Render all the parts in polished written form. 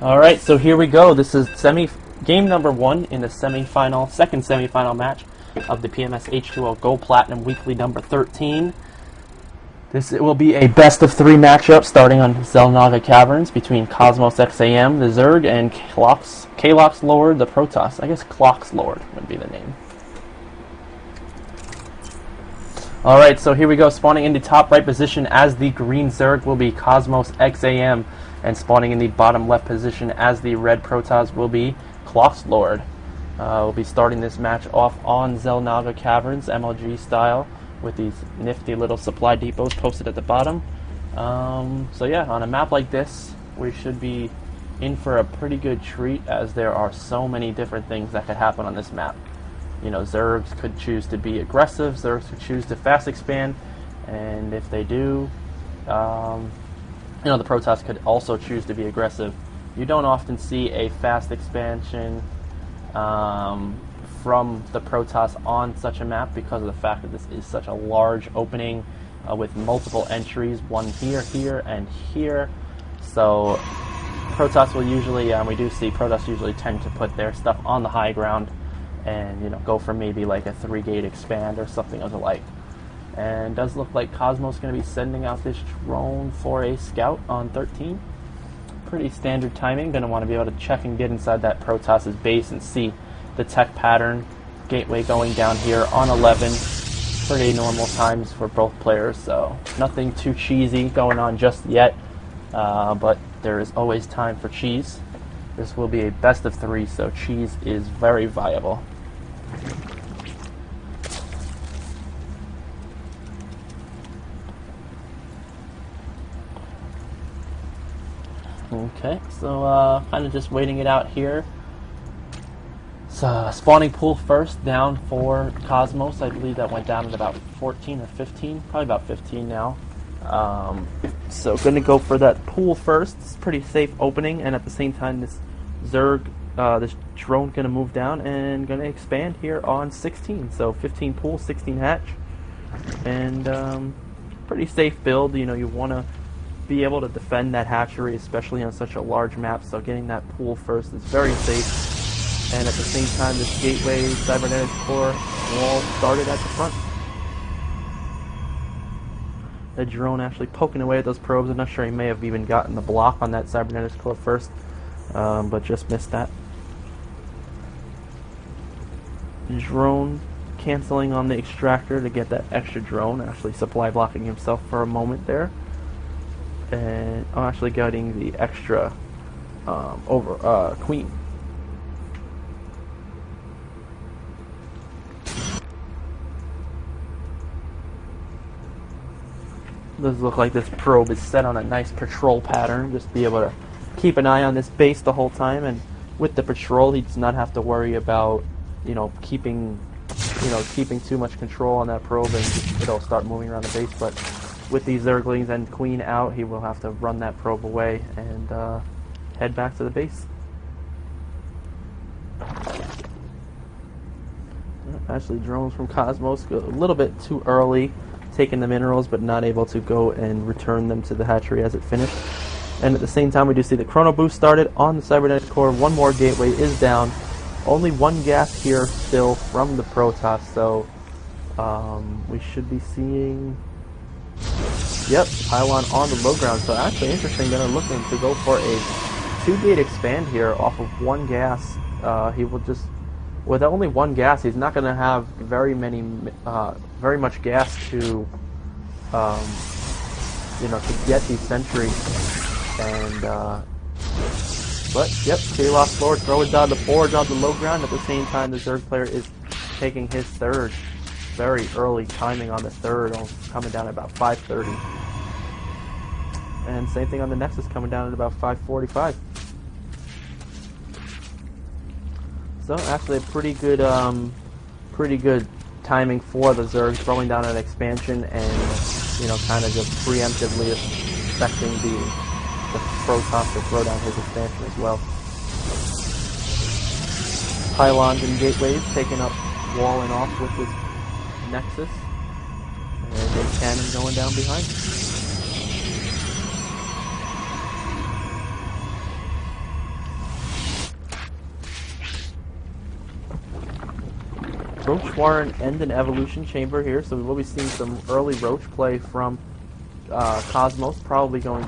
Alright, so here we go. This is game number 1 in the second semifinal match of the PMS H2O Gold Platinum Weekly number 13. It will be a best of 3 matchup starting on Xel'Naga Caverns between CosmosXAM, the Zerg, and KloxLord, the Protoss. I guess KloxLord would be the name. Alright, so here we go. Spawning in the top right position as the green Zerg will be CosmosXAM, and spawning in the bottom left position as the red Protoss will be KloxLord. We'll be starting this match off on Xel'Naga Caverns, MLG style, with these nifty little supply depots posted at the bottom. So yeah, on a map like this, we should be in for a pretty good treat, as there are so many different things that could happen on this map. You know, Zergs could choose to be aggressive, Zergs could choose to fast expand, and if they do, you know, the Protoss could also choose to be aggressive. You don't often see a fast expansion from the Protoss on such a map because of the fact that this is such a large opening with multiple entries, one here, here, and here. So Protoss will usually, we do see Protoss usually tend to put their stuff on the high ground and, you know, go for maybe like a 3-gate expand or something of the like. And it does look like Cosmos is going to be sending out this drone for a scout on 13. Pretty standard timing. Going to want to be able to check and get inside that Protoss's base and see the tech pattern. Gateway going down here on 11. Pretty normal times for both players, so nothing too cheesy going on just yet. But there is always time for cheese. This will be a best of 3, so cheese is very viable. Okay, so kind of just waiting it out here. So spawning pool first down for Cosmos. I believe that went down at about 14 or 15, probably about 15 now. So going to go for that pool first. It's a pretty safe opening, and at the same time, this Zerg, this drone, going to move down and going to expand here on 16. So 15 pool, 16 hatch, and pretty safe build. You know, you want to be able to defend that hatchery, especially on such a large map, so getting that pool first is very safe. And at the same time, this gateway cybernetics core wall started at the front. The drone actually poking away at those probes. I'm not sure he may have even gotten the block on that cybernetics core first, but just missed that. Drone canceling on the extractor to get that extra drone, actually supply blocking himself for a moment there. And I'm actually getting the extra queen. Does look like this probe is set on a nice patrol pattern. Just be able to keep an eye on this base the whole time, and with the patrol, he does not have to worry about, you know, keeping too much control on that probe, and it'll start moving around the base. But with these Zerglings and queen out, he will have to run that probe away and head back to the base. Actually, drones from Cosmos go a little bit too early, taking the minerals, but not able to go and return them to the hatchery as it finished. And at the same time, we do see the chrono boost started on the cybernetics core. One more gateway is down. Only one gas here still from the Protoss, so we should be seeing, yep, pylon on the low ground. So actually interesting, they're looking to go for a 2-gate expand here off of one gas. He will just, with only one gas, he's not going to have very much gas to, you know, to get these sentries. And but yep, KloxLord throwing down the forge on the low ground. At the same time, the Zerg player is taking his third. Very early timing on the third, coming down at about 5:30. And same thing on the Nexus, coming down at about 5:45. So actually a pretty good timing for the Zerg, throwing down an expansion and, you know, kind of just preemptively expecting the Protoss to throw down his expansion as well. Pylons and gateways taking up wall and off with this Nexus, and a cannon going down behind. Roach Warren and an evolution chamber here, so we will be seeing some early Roach play from Cosmos. Probably going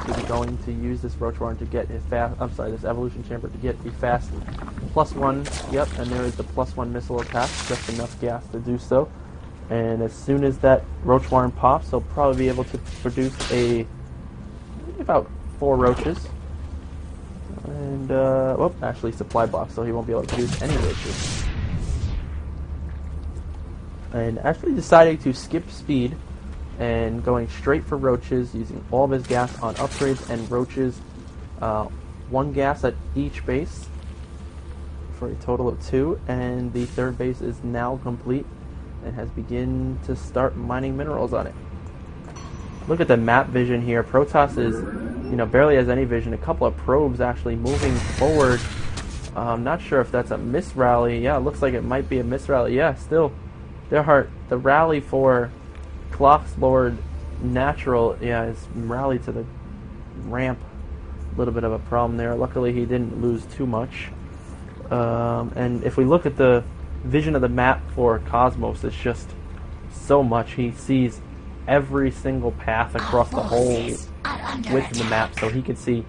to use this Roach Warren to get his fast. I'm sorry, this evolution chamber to get the fast +1. Yep, and there is the +1 missile attack, just enough gas to do so. And as soon as that Roach Warren pops, he'll probably be able to produce about 4 roaches. And well, actually supply block, so he won't be able to produce any roaches. And actually deciding to skip speed and going straight for roaches, using all of his gas on upgrades and roaches. 1 gas at each base for a total of 2, and the 3rd base is now complete and has begun to start mining minerals on it. Look at the map vision here. Protoss is, barely has any vision. A couple of probes actually moving forward. I'm not sure if that's a miss rally. Yeah, it looks like it might be a miss rally. Yeah, still, the rally for KloxLord natural, is rally to the ramp. A little bit of a problem there. Luckily, he didn't lose too much. And if we look at the vision of the map for Cosmos, it's just so much. He sees every single path across the whole width of the map, so he could see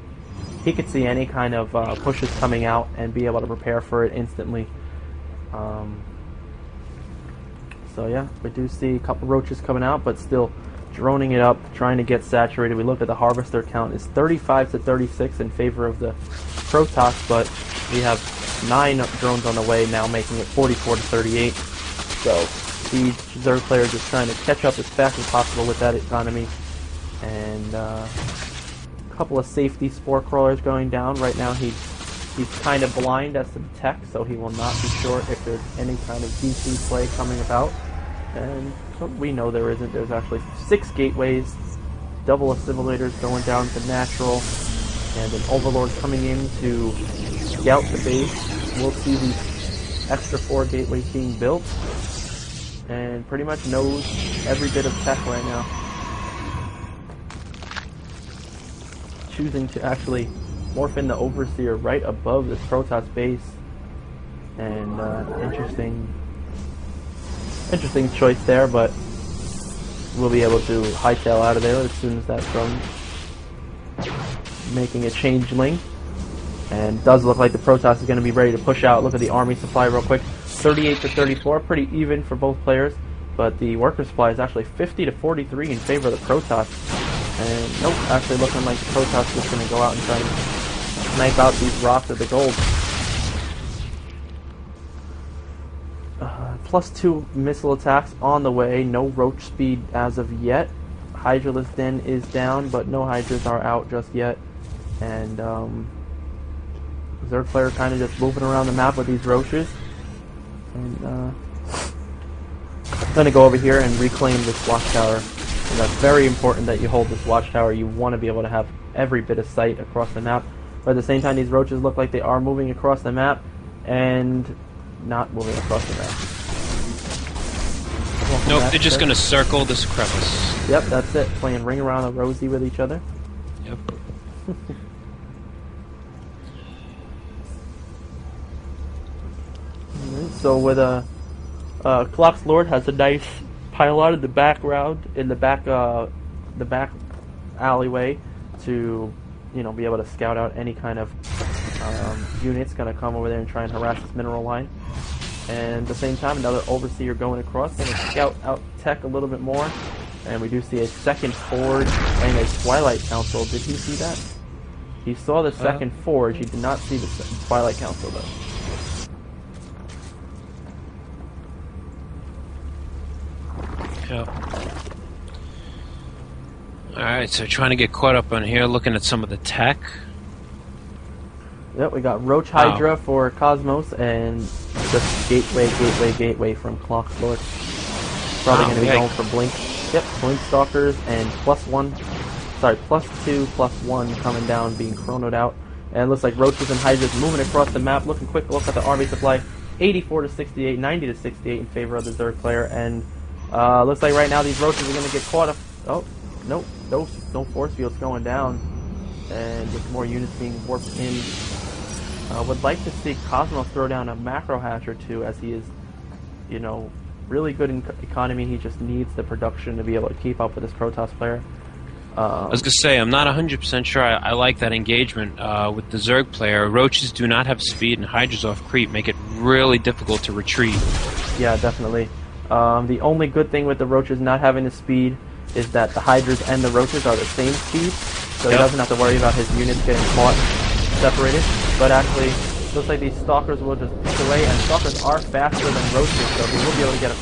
any kind of pushes coming out and be able to prepare for it instantly. So yeah, we do see a couple roaches coming out, but still droning it up, trying to get saturated. We look at the harvester count is 35 to 36 in favor of the Protoss, but we have 9 drones on the way now, making it 44 to 38. So the Zerg player is just trying to catch up as fast as possible with that economy. And a couple of safety spore crawlers going down. Right now he's kind of blind as to the tech, so he will not be sure if there's any kind of DC play coming about. And we know there isn't. There's actually 6 gateways, double assimilators going down to natural, and an overlord coming in to scout the base. We'll see the extra 4 gateways being built, and pretty much knows every bit of tech right now. Choosing to actually morph in the overseer right above this Protoss base, and interesting choice there, but we'll be able to hightail out of there as soon as that's done. Making a changeling, and does look like the Protoss is going to be ready to push out. Look at the army supply real quick, 38 to 34, pretty even for both players, but the worker supply is actually 50 to 43 in favor of the Protoss. And nope, actually looking like the Protoss is going to go out and try to snipe out these rocks of the gold. +2 missile attacks on the way, no roach speed as of yet. Hydraless Den is down, but no Hydras are out just yet. And Zerg player kind of just moving around the map with these roaches. And I'm going to go over here and reclaim this watchtower. And that's very important that you hold this watchtower. You want to be able to have every bit of sight across the map. But at the same time, these roaches look like they are moving across the map and not moving across the map. Nope, they're just going to circle this crevice. Yep, that's it. Playing Ring Around the Rosie with each other. Yep. So with KloxLord has a nice pylon in the background, in the back alleyway, to be able to scout out any kind of units going to come over there and try and harass this mineral line. And at the same time, another overseer going across, going to scout out tech a little bit more. And we do see a second forge and a Twilight Council. Did he see that? He saw the second forge. He did not see the Twilight Council though. Yep. Alright, so trying to get caught up on here, looking at some of the tech. Yep, we got Roach Hydra for Cosmos, and just gateway from KloxLord. Probably going to be going for Blink. Yep, Blink Stalkers and +2, +1 coming down, being chronoed out. And it looks like Roaches and Hydras moving across the map. Looking quick look at the army supply, 84 to 68, 90 to 68 in favor of the Zerg player. And looks like right now these Roaches are going to get caught up. Oh, nope, no force fields going down. And just more units being warped in. Would like to see Cosmos throw down a macro hatch or two, as he is, really good economy. He just needs the production to be able to keep up with this Protoss player. I was going to say, I'm not 100% sure I like that engagement with the Zerg player. Roaches do not have speed, and Hydras off creep make it really difficult to retreat. Yeah, definitely. The only good thing with the Roaches not having the speed is that the Hydras and the Roaches are the same speed, so he doesn't have to worry about his units getting caught separated. But actually, looks like these Stalkers will just pick away, and Stalkers are faster than Roaches, so he will be able to get a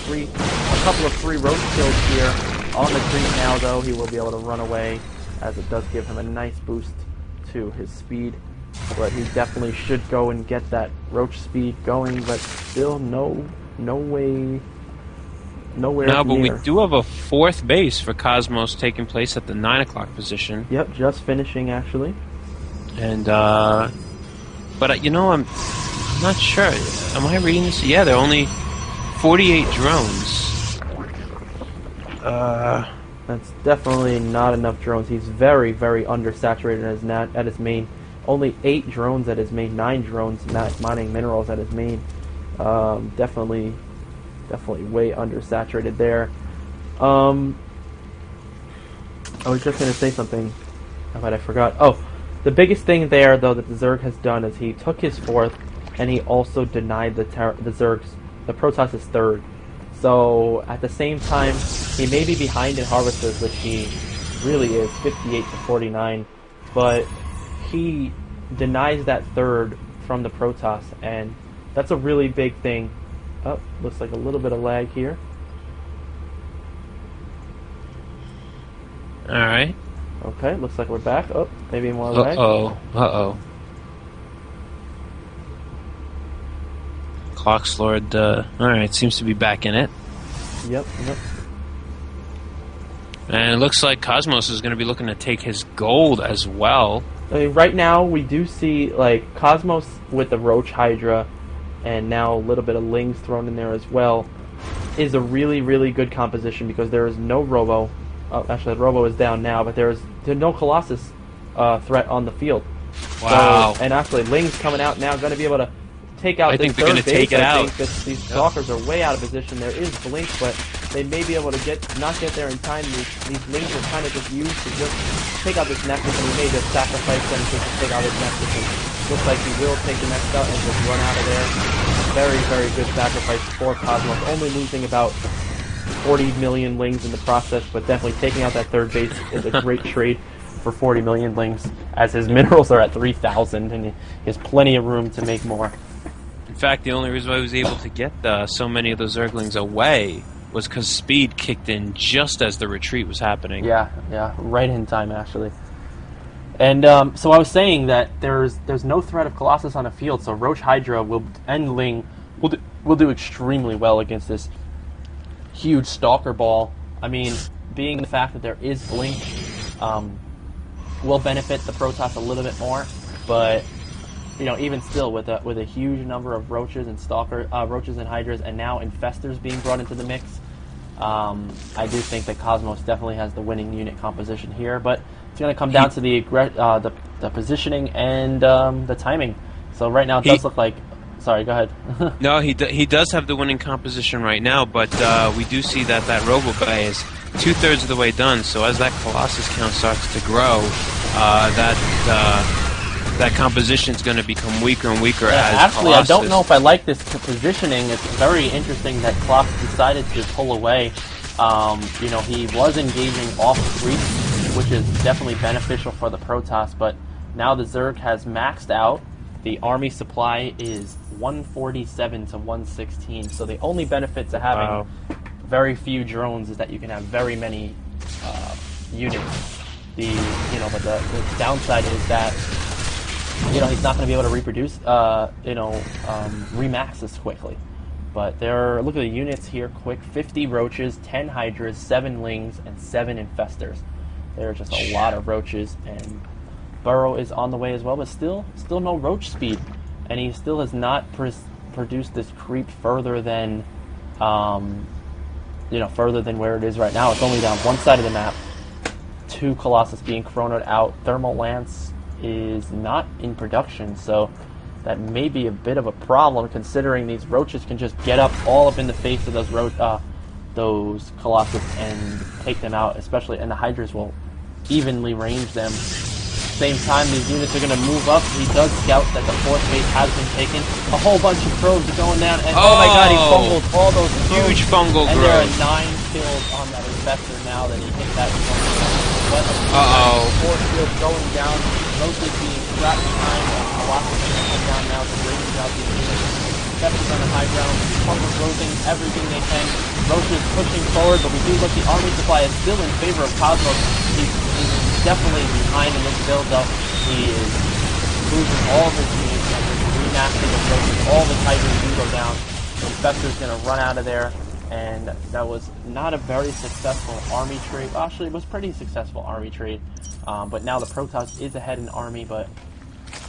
couple of free Roach kills here. On the creep now, though, he will be able to run away, as it does give him a nice boost to his speed. But he definitely should go and get that Roach speed going, but still no way, nowhere No, but near. we do have a 4th base for Cosmos taking place at the 9 o'clock position. Yep, just finishing, actually. And, but, you know, I'm not sure. Am I reading this? Yeah, there are only 48 drones. That's definitely not enough drones. He's very, very undersaturated at his main. Only 8 drones at his main, 9 drones mining minerals at his main. Definitely way undersaturated there. I was just going to say something, but I forgot. Oh, the biggest thing there, though, that the Zerg has done is he took his 4th, and he also denied the Protoss' 3rd. So at the same time, he may be behind in harvesters, which he really is, 58 to 49, but he denies that 3rd from the Protoss, and that's a really big thing. Oh, looks like a little bit of lag here. Alright. Okay, looks like we're back. Oh, maybe more lag. Uh-oh. KloxLord, alright, seems to be back in it. Yep. And it looks like Cosmos is going to be looking to take his gold as well. I mean, right now we do see like Cosmos with the Roach Hydra, and now a little bit of Lings thrown in there as well, is a really, really good composition because there is no Robo. Oh, actually, Robo is down now, but there's no Colossus threat on the field. Wow. So, and actually, Ling's coming out now, going to be able to take out this third base. Take it out. I think that these Stalkers are way out of position. There is Blink, but they may be able to not get there in time. These Lings are kind of just used to just take out this Nexus, and he may just sacrifice them to just take out his Nexus. And looks like he will take the Nexus out and just run out of there. Very, very good sacrifice for Cosmos. Only losing about 40 million Lings in the process, but definitely taking out that third base is a great trade for 40 million Lings, as his minerals are at 3,000, and he has plenty of room to make more. In fact, the only reason why he was able to get so many of those Zerglings away was because speed kicked in just as the retreat was happening. Yeah, right in time, actually. And so I was saying that there's no threat of Colossus on the field, so Roach Hydra and Ling will do extremely well against this huge Stalker ball. I mean, being the fact that there is Blink will benefit the Protoss a little bit more, but you know, even still, with a huge number of Roaches and Roaches and Hydras, and now Infestors being brought into the mix, I do think that Cosmos definitely has the winning unit composition here. But it's going to come down to the positioning and the timing. So right now it does look like. Sorry, go ahead. No, he does have the winning composition right now, but we do see that Robo guy is 2/3 of the way done. So as that Colossus count starts to grow, that composition is going to become weaker and weaker as actually, Colossus. I don't know if I like this positioning. It's very interesting that Klox decided to pull away. You know, he was engaging off creep, which is definitely beneficial for the Protoss, but now the Zerg has maxed out. The army supply is 147 to 116, so the only benefit to having very few drones is that you can have very many units. But the downside is that he's not going to be able to reproduce, remax this quickly. But look at the units here quick: 50 Roaches, 10 Hydras, 7 Lings, and 7 Infestors. There are just a lot of Roaches, and Burrow is on the way as well, but still no Roach speed, and he still has not produced this creep further than, further than where it is right now. It's only down one side of the map. 2 Colossus being chronoed out. Thermal Lance is not in production, so that may be a bit of a problem, considering these roaches can just get up all up in the face of those Colossus and take them out, especially, and the Hydras will evenly range them. Same time, these units are going to move up. He does scout that the fourth base has been taken. A whole bunch of probes are going down, and oh my god, he bungled all those probes. Huge bungle and growth. there are 9 kills on that Infestor now that he hit that one. Force field going down, mostly being trapped behind. Colossus is going to come down now to range out these units. Infestors on the high ground, bungle growing everything they can. Roaches pushing forward, but we do look, the army supply is still in favor of Cosmos. He's definitely behind in this build, though. He is losing all of his units and just remaxing his roaches. All the Tigers do go down. The Infestor's going to run out of there, and that was not a very successful army trade. Actually, it was pretty successful army trade, but now the Protoss is ahead in army, but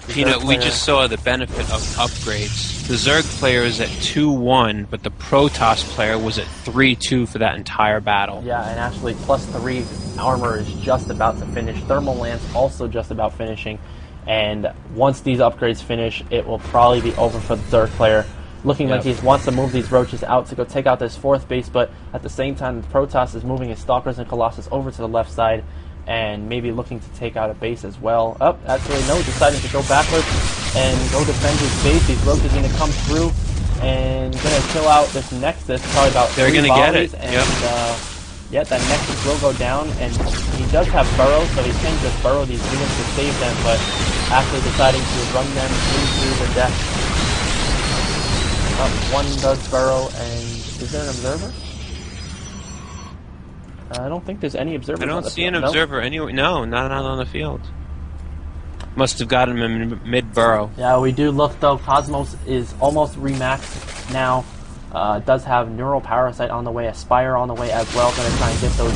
Peanut, we just saw the benefit of upgrades. The Zerg player is at 2-1, but the Protoss player was at 3-2 for that entire battle. Yeah, and actually +3 armor is just about to finish. Thermal Lance also just about finishing. And once these upgrades finish, it will probably be over for the Zerg player. Looking like he wants to move these roaches out to go take out this fourth base, but at the same time, the Protoss is moving his Stalkers and Colossus over to the left side, and maybe looking to take out a base as well. Oh, actually no, deciding to go backwards and go defend his base. These roaches are going to come through and going to kill out this Nexus, probably about 3 They're going to get it, and, yeah, that Nexus will go down, and he does have burrows, so he can just burrow these units to save them, but actually deciding to run them into the deck. One does burrow, and is there an observer? I don't think there's any observers. I don't see an field. observer anywhere. No, not on the field. Must have got him in mid-burrow. Yeah, we do look, though. Cosmos is almost remaxed now. Does have Neural Parasite on the way, Aspire on the way as well. Going to try and get those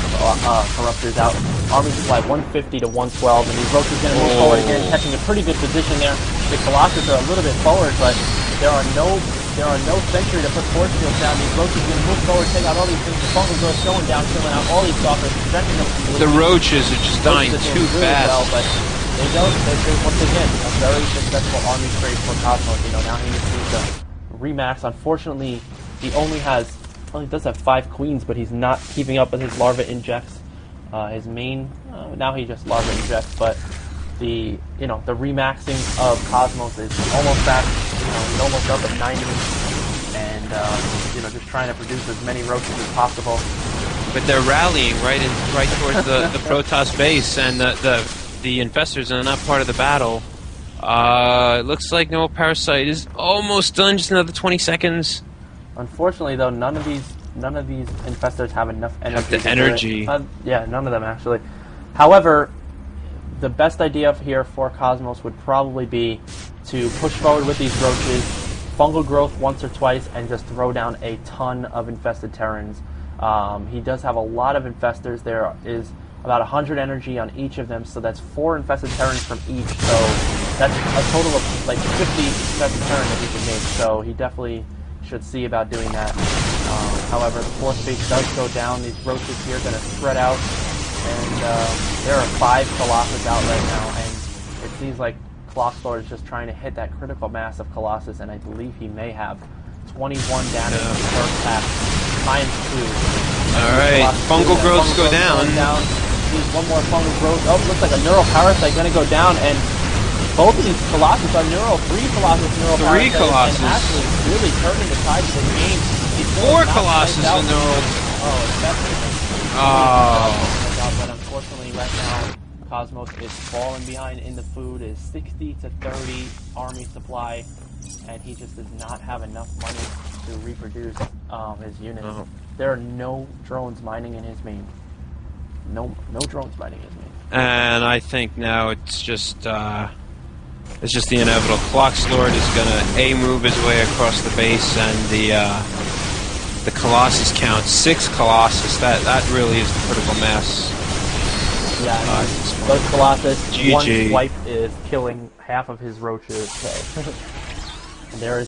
Corruptors out. Army supply 150 to 112, and these roaches going to move forward again, catching a pretty good position there. The Colossus are a little bit forward, but there are no sentry to put force fields down. These roaches are going to move forward, take out all these things. The fungal growth going down, killing out all these Stalkers, preventing them from moving. The roaches are just dying too fast. Well, but they once again, a very successful army trade for Cosmos. You know, now he needs to remax. Unfortunately, he only has, well, he does have 5 queens, but he's not keeping up with his larva injects. His main, now he just larva injects, but the remaxing of Cosmos is almost back. He's almost up at 90, and just trying to produce as many roaches as possible. But they're rallying right towards the Protoss base, and the Infestors are not part of the battle. It looks like Neural Parasite is almost done. Just another 20 seconds. Unfortunately, though, none of these Infestors have enough energy. Have the energy. Yeah, none of them actually. However, the best idea here for Cosmos would probably be to push forward with these roaches, fungal growth once or twice, and just throw down a ton of infested Terrans. He does have a lot of Infestors. There is about 100 energy on each of them, so that's 4 infested Terrans from each. So that's a total of like 50 infested Terrans that he can make. So he definitely should see about doing that. However, the fourth base does go down. These roaches here are going to spread out, and there are 5 Colossus out right now, and it seems like KloxLord is just trying to hit that critical mass of Colossus, and I believe he may have 21 damage in the first half, times 2. Alright, fungal growths go down. Sees one more fungal growth. Oh, looks like a Neural Parasite going to go down, and both of these Colossus are neural. 3 Colossus Neural Parasite. 3 Colossus. And actually really turning the tide of the game. 4 Colossus are neural. Oh, definitely. But unfortunately, right now, Cosmos is falling behind in the food. Is 60 to 30 army supply, and he just does not have enough money to reproduce his units. Oh. There are no drones mining in his main. No drones mining his main. And I think now it's just the inevitable. KloxLord is gonna move his way across the base, and the Colossus count 6 Colossus. That really is the critical mass. Yeah, those Colossus, GG. one swipe is killing half of his roaches. And there is